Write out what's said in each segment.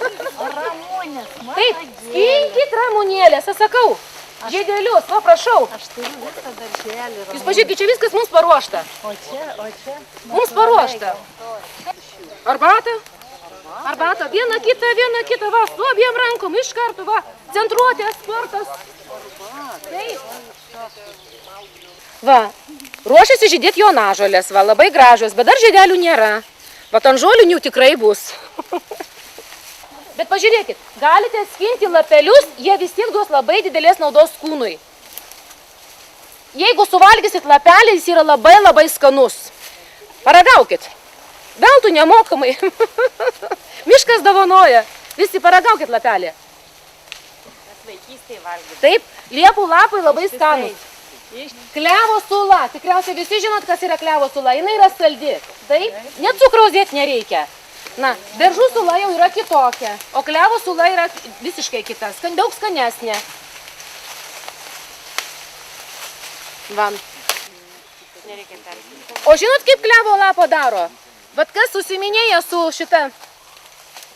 Ramunės, Taip, skinkit ramunėlės, aš sakau. Žiedelius, va, prašau. Aš turiu visą darželį. Jūs pažiūrėkit, čia viskas mums paruošta. O čia. Mums paruošta. Arbata. Arbata, viena kita, va, su abiem rankom, iš karto, va. Centruotė, sportas. Taip. Va, ruošiasi žydėti jonažolės, va, labai gražios, bet dar žiedelių nėra. Va, ant žolinių tikrai bus. Bet pažiūrėkit, galite skinti lapelius, jie vis tiek duos labai didelės naudos kūnui. Jeigu suvalgysit lapelį, jis yra labai skanus. Paragaukit. Veltui nemokamai. Miškas dovanoja. Visi paragaukit lapelį. Mes vaikystėje valgydavome. Taip, liepų lapai labai skanus. Klevo sula. Tikriausiai visi žinot, kas yra klevo sula. Jinai yra saldi. Taip, net cukraus dėti nereikia. Na, beržų sula jau yra kitokia, o klevo sula yra visiškai kita, daug skanesnė. Va. O žinot, kaip klevo lapą daro? Vat kas susiminėja su šita,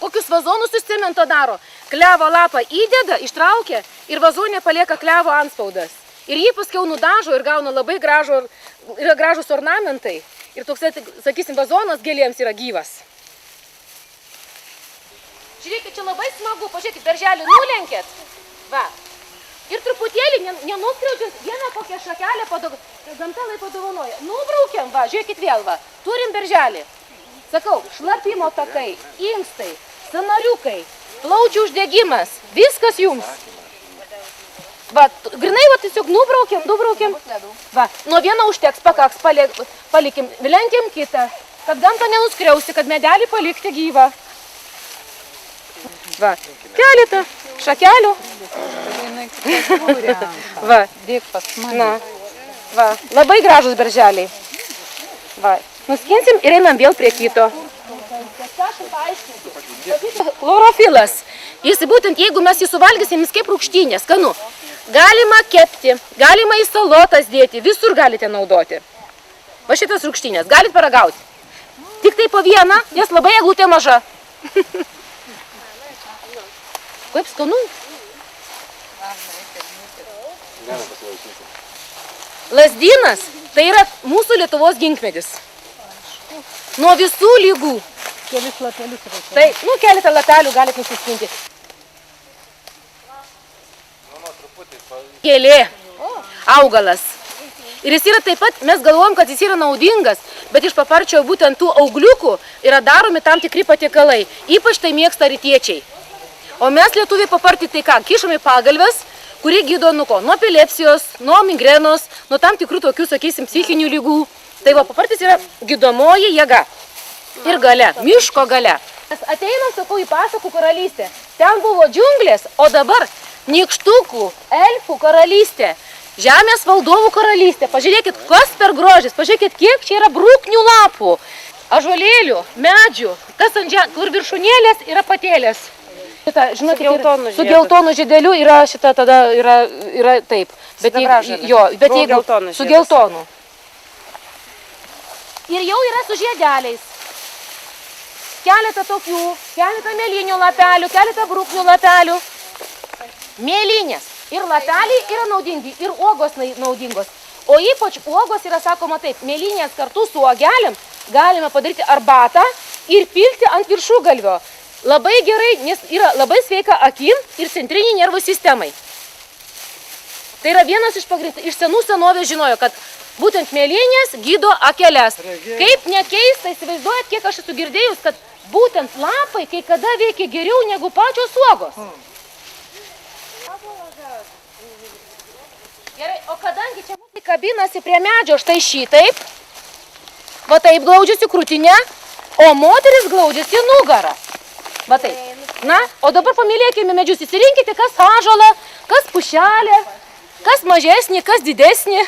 kokius vazonus su cemento daro? Klevo lapą įdeda, ištraukia ir vazonė palieka klevo antspaudas. Ir jį paskiau nudažo ir gauna labai gražus ornamentai. Ir toks, sakysim, vazonas gėlėms yra gyvas. Žiūrėkit, čia labai smagu, pažiūrėkit, darželį nulenkėt, va, ir truputėlį nenuskriaudžiant vieną kokią šakelę, gamtelai padovanoja, nubraukiam, va, žiūrėkit vėl, va, turim darželį, sakau, šlapimo takai, inkstai, sąnariukai, plaučių uždegimas, viskas jums, va, grinai, va, tiesiog nubraukiam, va, nuo vieno užteks, pakaks, palikim, lenkiam kitą, kad gamtą nenuskriausti, kad medelį palikti gyvą. Va, keletą šakelių. Va, na, va, labai gražus berželiai. Va, nuskinsim ir einam vėl prie kito. Chlorofilas. Jis būtent, jeigu mes jį suvalgysim, jis kaip rūgštynė, skanu. Galima kepti, galima į salotas dėti, visur galite naudoti. Va šitas rūgštynės, galit paragauti. Tik tai po vieną, nes labai eglutė maža. Kaip skanu. Lazdynas tai yra mūsų Lietuvos ginkmedis. Nuo visų lygų. Kelis lapelius reikia. Tai, keletą lapelių galite nusiskinti. Gėlė. Augalas. Ir jis yra taip pat, mes galvojam, kad jis yra naudingas, bet iš paparčio būtent tų augliukų yra daromi tam tikri patiekalai. Ypač tai mėgsta rytiečiai. O mes lietuviai papartį tai ką? Kišame pagalves, kuri gydo nuo ko? Nuo epilepsijos, nuo migrenos, nuo tam tikrų tokių, sakysim, psichinių lygų. Tai va, papartis yra gydomoji jėga. Ir galia, miško galia. Mes ateinam, sakau, į pasakų karalystę. Ten buvo džiunglės, o dabar nykštukų, elfų karalystė. Žemės valdovų karalystė. Pažiūrėkit, kas per grožis. Pažiūrėkit, kiek čia yra brūknių lapų, ąžuolėlių, medžių. Kas ant žemės, kur viršūnėlės yra patėlės. Šita, žinot, su geltonu žiedeliu yra šita tada yra taip. Bet jeigu su geltonu. Ir jau yra su žiedeliais. Keletą tokių, keletą mėlynių lapelių, keletą brūknių lapelių. Mėlynės ir lapeliai yra naudingi, ir uogos naudingos. O ypač uogos yra, sakoma taip, mėlynės kartu su uogelėm galime padaryti arbatą ir pilti ant viršugalvio. Labai gerai, nes yra labai sveika akim ir centriniai nervų sistemai. Tai yra vienas iš pagrindų, iš senų senovės žinojo, kad būtent mėlynės gydo akeles. Kaip nekeista, įsivaizduojat, kiek aš esu girdėjus, kad būtent lapai kai kada veikia geriau negu pačios uogos. Gerai, o kadangi čia mūsų kabinasi prie medžio štai šitaip, va taip glaudžiasi krūtinė, o moteris glaudžiasi nugarą. Va taip. Na, o dabar pamylėkime medžius, įsirinkite, kas ąžuolą, kas pušelė, kas mažesnį, kas didesnį.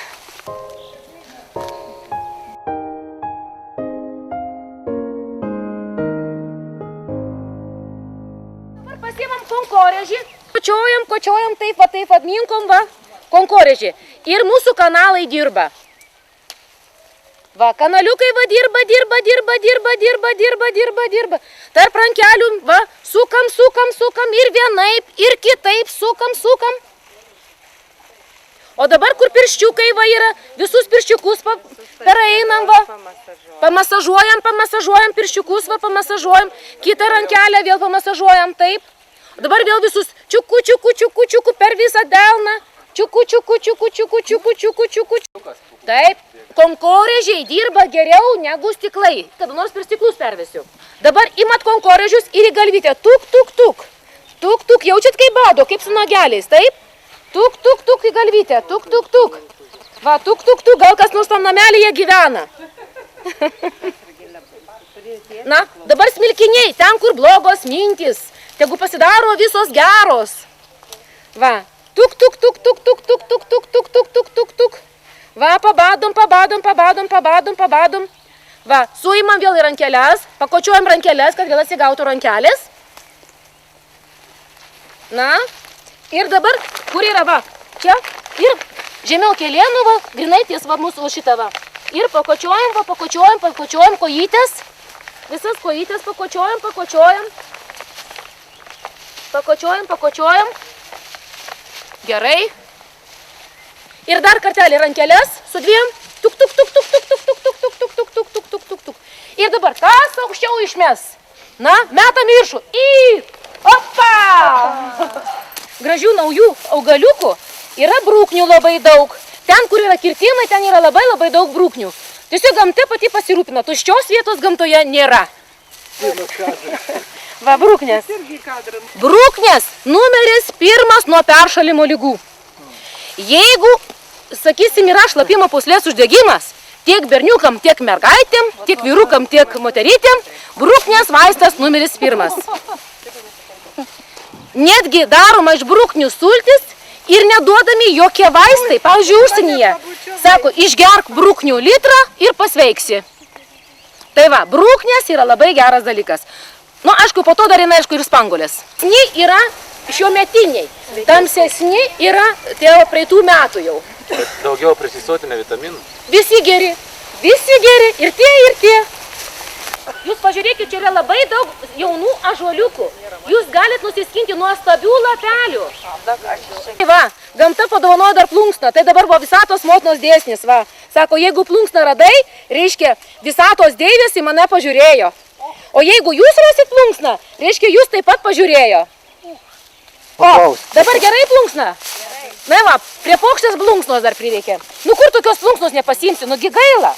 Dabar pasiimam konkorėžį, kočiojam taip, minkom, va, konkorėžį. Ir mūsų kanalai dirba. Va, kanaliukai va dirba. Tarp rankelių, va, sukam, sukam, sukam ir vienaip, ir kitaip sukam, sukam. O dabar, kur pirščiukai va yra, visus pirščiukus pereinam va. Pamasažuojam pirščiukus va, pamasažuojam. Kitą rankelę vėl pamasažuojam, taip. O dabar vėl visus čiuku per visą delną. Čiuku. Taip, konkorėžiai dirba geriau negu stiklai. Kada nors per stiklus pervesiu. Dabar imat konkorėžius ir į galvytę. Tuk. Jaučiat kaip bado, kaip su nageliais, taip? Tuk į galvytę. Tuk. Va, tuk. Gal kas nors tam namelyje gyvena. Na, dabar smilkiniai, ten kur blogos mintys. Tegu pasidaro visos geros. Va. Tuk. Va, pabadom. Va, suimam vėl į rankelės, pakočiuojam rankelės, kad vėl atsigautų rankelės. Na, ir dabar, kur yra va, čia, ir žemiau kelienų va, grinai ties va mūsų šitą va. Ir pakočiuojam kojytės, visas kojytės pakočiuojam. Gerai. Ir dar kartelį rankelės su dviem. Tuk. Ir dabar kas aukščiau išmes? Na, metam viršų. Opa! Gražių naujų augaliukų yra brūknių labai daug. Ten, kur yra kirtimai, ten yra labai daug brūknių. Tiesiog gamta pati pasirūpina. Tuščios vietos gamtoje nėra. Va, brūknės. Brūknės numeris 1 nuo peršalimo ligų. Jeigu, sakysim, yra šlapimo pūslės uždegimas, tiek berniukam, tiek mergaitėm, tiek vyrukam, tiek moterytėm, brūknės vaistas numeris 1. Netgi daroma iš brūknių sultis ir neduodami jokie vaistai. Pavyzdžiui, užsienyje, sako, išgerk brūknių litrą ir pasveiksi. Tai va, brūknės yra labai geras dalykas. Nu, aišku, po to dar yra, aišku, ir spanguolės. Sni yra šiometiniai, tamsesni yra tie praeitų metų jau. Daugiau prisisotinę vitaminų? Visi geri, ir tie. Jūs pažiūrėkit, čia yra labai daug jaunų ąžuoliukų. Jūs galit nusiskinti nuostabių lapelių. Tai va, gamta padovanojo dar plunksną, tai dabar buvo visatos motinos dėsnis, va. Sako, jeigu plunksną radai, reiškia, visatos deivės į mane pažiūrėjo. O jeigu jūs rasit plunksną, reiškia, jūs taip pat pažiūrėjo. O, dabar gerai plunksna? Na va, prie paukštės plunksnos dar prireikė. Nu kur tokios plunksnos nepasiimsi, nugi gaila.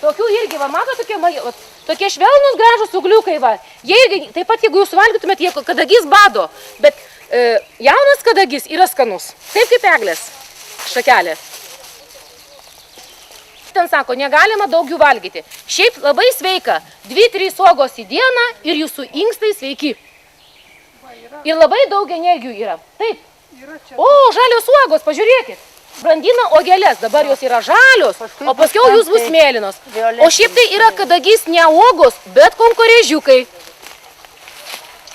Tokių irgi, va, mato tokie švelnus gražus ugliukai, va. Taip pat, jeigu jūs valgytumėt, jie kadagys bado, bet jaunas kadagys yra skanus. Taip kaip eglės šakelė. Ten sako, negalima daug jų valgyti. Šiaip labai sveika, 2-3 uogos į dieną ir jūsų inkstai sveiki. Ir labai daug energijų yra. Taip. O, žalios uogos, pažiūrėkit. Brandina uogelės, dabar jos yra žalios, o paskiau jūs bus mėlynos. O šiaip tai yra kadagys ne uogos, bet konkorėžiukai.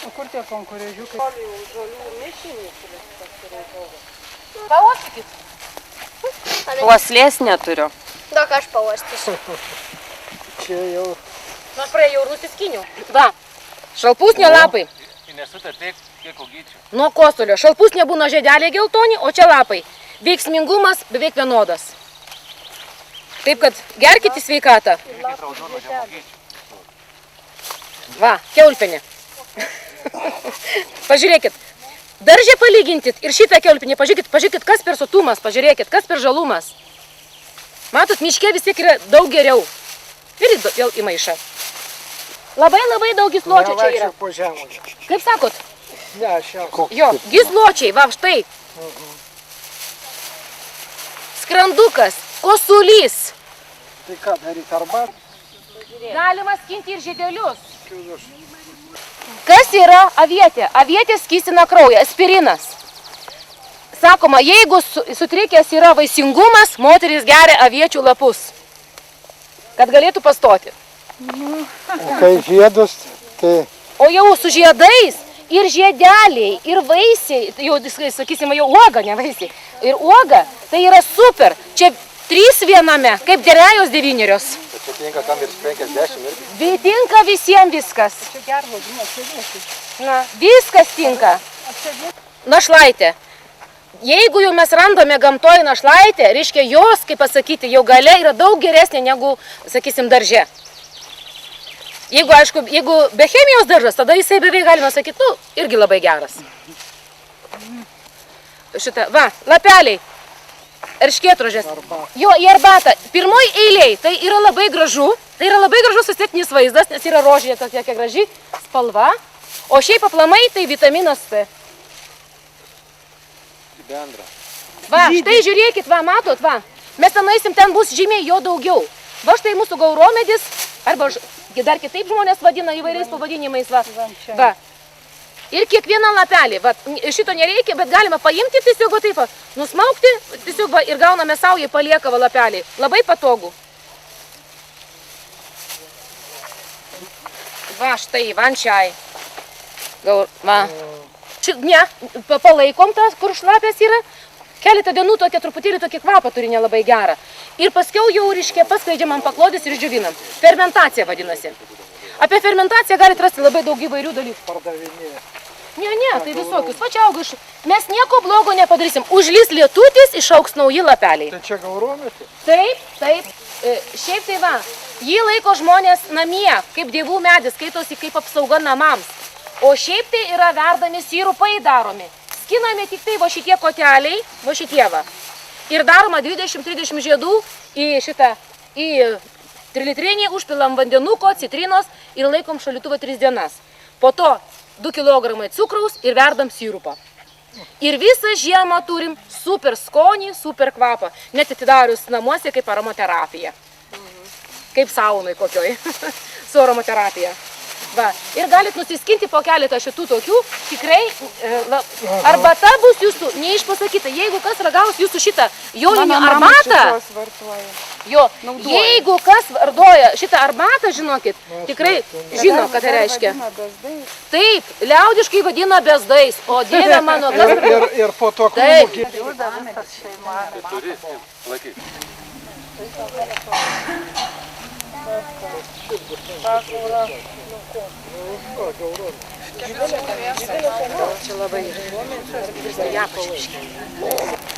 O kur tie konkorėžiukai? Pauostykit. Uoslės neturiu. Daug aš pauostysiu. Čia jau... Na, praėjau nusiskiniu. Va, šalpusnio lapai. Nesutė tiek, kiek augyčių. Nuo kosulio. Šalpusnė būna žiedeliai geltoni, o čia lapai. Veiksmingumas beveik vienodas. Taip, kad gerkite sveikatą. Va, kiaulpienė. Pažiūrėkit. Daržė palygintit ir šitą kiaulpienį. Pažiūrėkit, kas per sotumas. Pažiūrėkit, kas per žalumas. Matot, miške vis tiek yra daug geriau. Ir vėl į maišą. Labai daug gysločių čia yra. Kaip sakot? Ne, šią. Jo, gysločiai, va štai. Skrandukas, kosulys. Tai ką daryti, arbat? Galima skinti ir žiedelius. Kas yra avietė? Avietė skystina kraują, aspirinas. Sakoma, jeigu sutrikęs yra vaisingumas, moteris geria aviečių lapus, kad galėtų pastoti. O kai žiedus, tai... O jau su žiedais ir žiedeliai, ir vaisiai, jau, sakysime, jau uoga, ne vaisiai, ir uoga, tai yra super. Čia 3 viename, kaip derėjos 9. Čia tinka kam ir 50 irgi. Tinka visiems viskas. Na, viskas tinka. Našlaitė. Jeigu jau mes randame gamtoje našlaitę, reiškia jos, kaip pasakyti, jau galia yra daug geresnė negu, sakysim, darže. Jeigu, aišku, jeigu be chemijos daržas, tada jisai beveik galima sakyti, nu, irgi labai geras. Šitą, va, lapeliai, erškėtrožės. Jo, į arbatą. Pirmoj eiliai, tai yra labai gražu, estetinis vaizdas, nes yra rožinė tokia graži spalva, o šiaip aplamai tai vitaminas C. Bendra. Va, štai žiūrėkit, va, matot, va, mes ten eisim, ten bus žymiai jo daugiau. Va, štai mūsų gauromedis, arba dar kitaip žmonės vadina įvairiais pavadinimais, va. Va. Ir kiekvieną lapelį, va, šito nereikia, bet galima paimti tiesiog taip, va, nusmaukti, tiesiog va, ir gauname savo, jį palieka va lapelį. Labai patogu. Va, štai, vančiai. Va. Ne, palaikom tą, kur šlapės yra, keletą dienų tokia truputėlį tokį kvapą turi nelabai gerą. Ir paskiau jau, reiškia, paskleidžiam ant paklodės ir išdžiovinam. Fermentacija vadinasi. Apie fermentaciją galite rasti labai daug įvairių dalykų. Pardavinėja. Ne, tai visokius. Va čia auga iš... Mes nieko blogo nepadarysim. Užlys lietutis, išauks nauji lapeliai. Tai čia gaurometė? Taip. Šiaip tai va, jį laiko žmonės namie, kaip dievų medis, skaitosi kaip apsauga namams. O šiaip tai yra verdami sirupai daromi. Skinami tik tai va šitie koteliai, va šitie va. Ir daroma 20-30 žiedų į 3 litrinį, užpilam vandenuko, citrinos ir laikom šaldytuvą 3 dienas. Po to 2 kg cukraus ir verdam sirupą. Ir visą žiemą turim super skonį, super kvapą. Net atidarius namuose kaip aromaterapija. Kaip saunai kokioj. Su aromaterapija. Va. Ir galit nusiskinti po keletą šitų tokių, tikrai arbata bus jūsų neišpasakyta. Jeigu kas ragaus jūsų šitą joninių arbatą, jeigu kas vardoja šitą arbatą, žinokit, tikrai žino, ką tai reiškia. Taip, liaudiškai vadina bezdais, o dieve mano, kas... Ir po to Taip. Turi, laikyk. Čia labai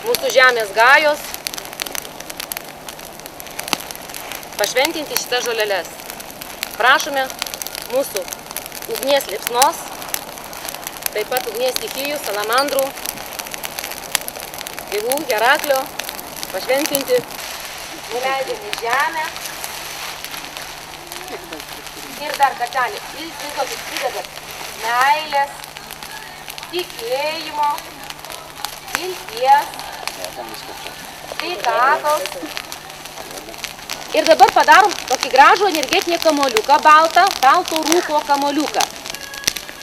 mūsų žemės gajos pašventinti šitas žolelės. Prašome mūsų ugnies liepsnos, taip pat ugnies stichijų, salamandrų, dievų, Heraklio, pašventinti, nuleidžiam į žemę. Ir dar kartelį, įsivaizduokit, meilės, tikėjimo, vilties, sveikatos. Ir dabar padarom tokį gražų energetinį kamuoliuką, balto rūko kamuoliuką.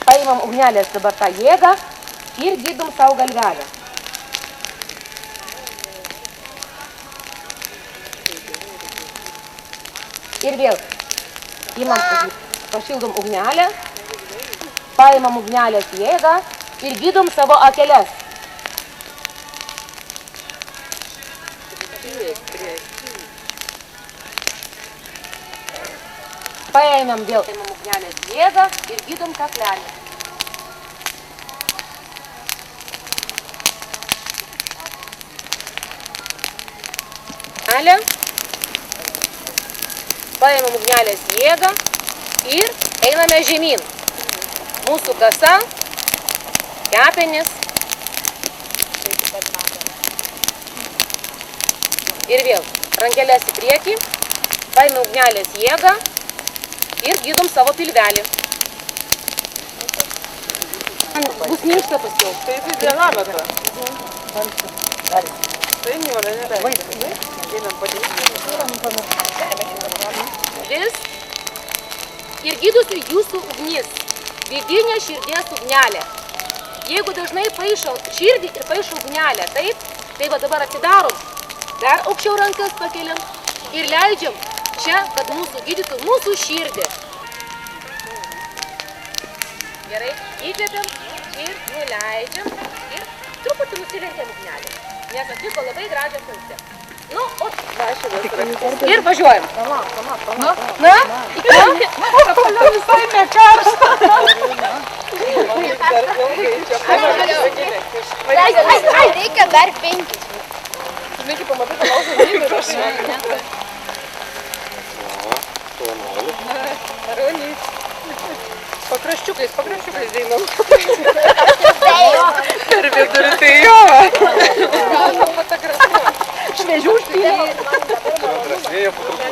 Paimam ugnelės dabar tą jėgą ir gydom savo galvelę. Ir vėl. Pašildom ugnelę, paimam ugnelės jėgą ir gydom savo akeles. Paėmėm vėl ugnelės jėgą ir gydom kaklelį. Paėmėm ugnelės jėgą ir einame žemyn. Mūsų kasa, kepenys. Ir vėl rankelės į priekį, paėmėm ugnelės jėgą ir gydom savo pilvelį. Bus minkšta paskiau. Tai diametrą. Tai nėra, nereikia. Einam Vis ir gydosi jūsų ugnis, vidinė širdies ugnelė. Jeigu dažnai paišo širdį ir paišo ugnelę, taip, tai va dabar atidarom, dar aukščiau rankas pakeliam ir leidžiam čia, kad mūsų gydytų mūsų širdį. Gerai, įkvėpiam ir nuleidžiam ir truputį nusilenkiam ugnelę, nes atliko labai gražią funkciją. Ir važiuojam. Na? Visai nekaršta. Reikia dar 5. Reikia pamatyti, kad laužo įmirius. Arūnys. Pakraščiukais deinam. Per vidurį tai jo. Šviežių užpylė. Prasidėjo po truputį.